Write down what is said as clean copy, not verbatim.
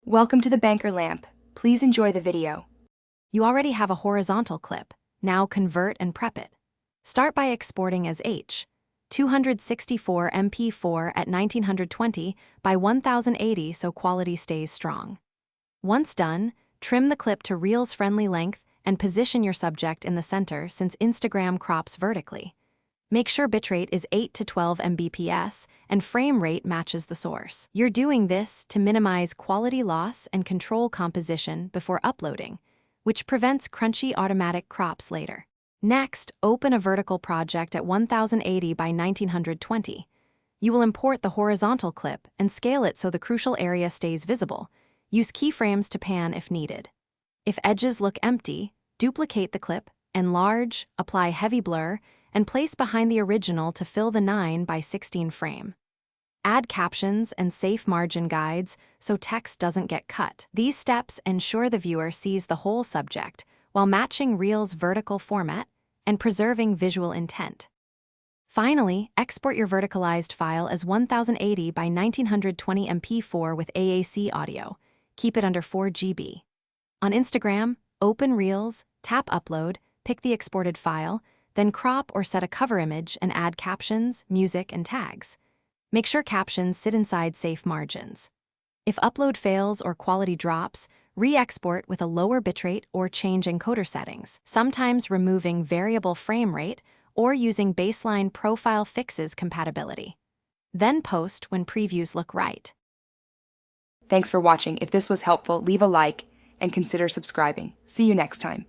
Welcome to the Banker Lamp. Please enjoy the video. You already have a horizontal clip. Now convert and prep it. Start by exporting as H. 264 MP4 at 1920 by 1080 so quality stays strong. Once done, trim the clip to Reels-friendly length and position your subject in the center since Instagram crops vertically. Make sure bitrate is 8 to 12 Mbps and frame rate matches the source. You're doing this to minimize quality loss and control composition before uploading, which prevents crunchy automatic crops later. Next, open a vertical project at 1080 by 1920. You will import the horizontal clip and scale it so the crucial area stays visible. Use keyframes to pan if needed. If edges look empty, duplicate the clip, enlarge, apply heavy blur, and place behind the original to fill the 9 by 16 frame. Add captions and safe margin guides so text doesn't get cut. These steps ensure the viewer sees the whole subject while matching Reel's vertical format and preserving visual intent. Finally, export your verticalized file as 1080 by 1920 MP4 with AAC audio. Keep it under 4 GB. On Instagram, open Reels, tap Upload, pick the exported file, then crop or set a cover image and add captions, music, and tags. Make sure captions sit inside safe margins. If upload fails or quality drops, re-export with a lower bitrate or change encoder settings, sometimes removing variable frame rate or using baseline profile fixes compatibility. Then post when previews look right. Thanks for watching. If this was helpful, leave a like and consider subscribing. See you next time.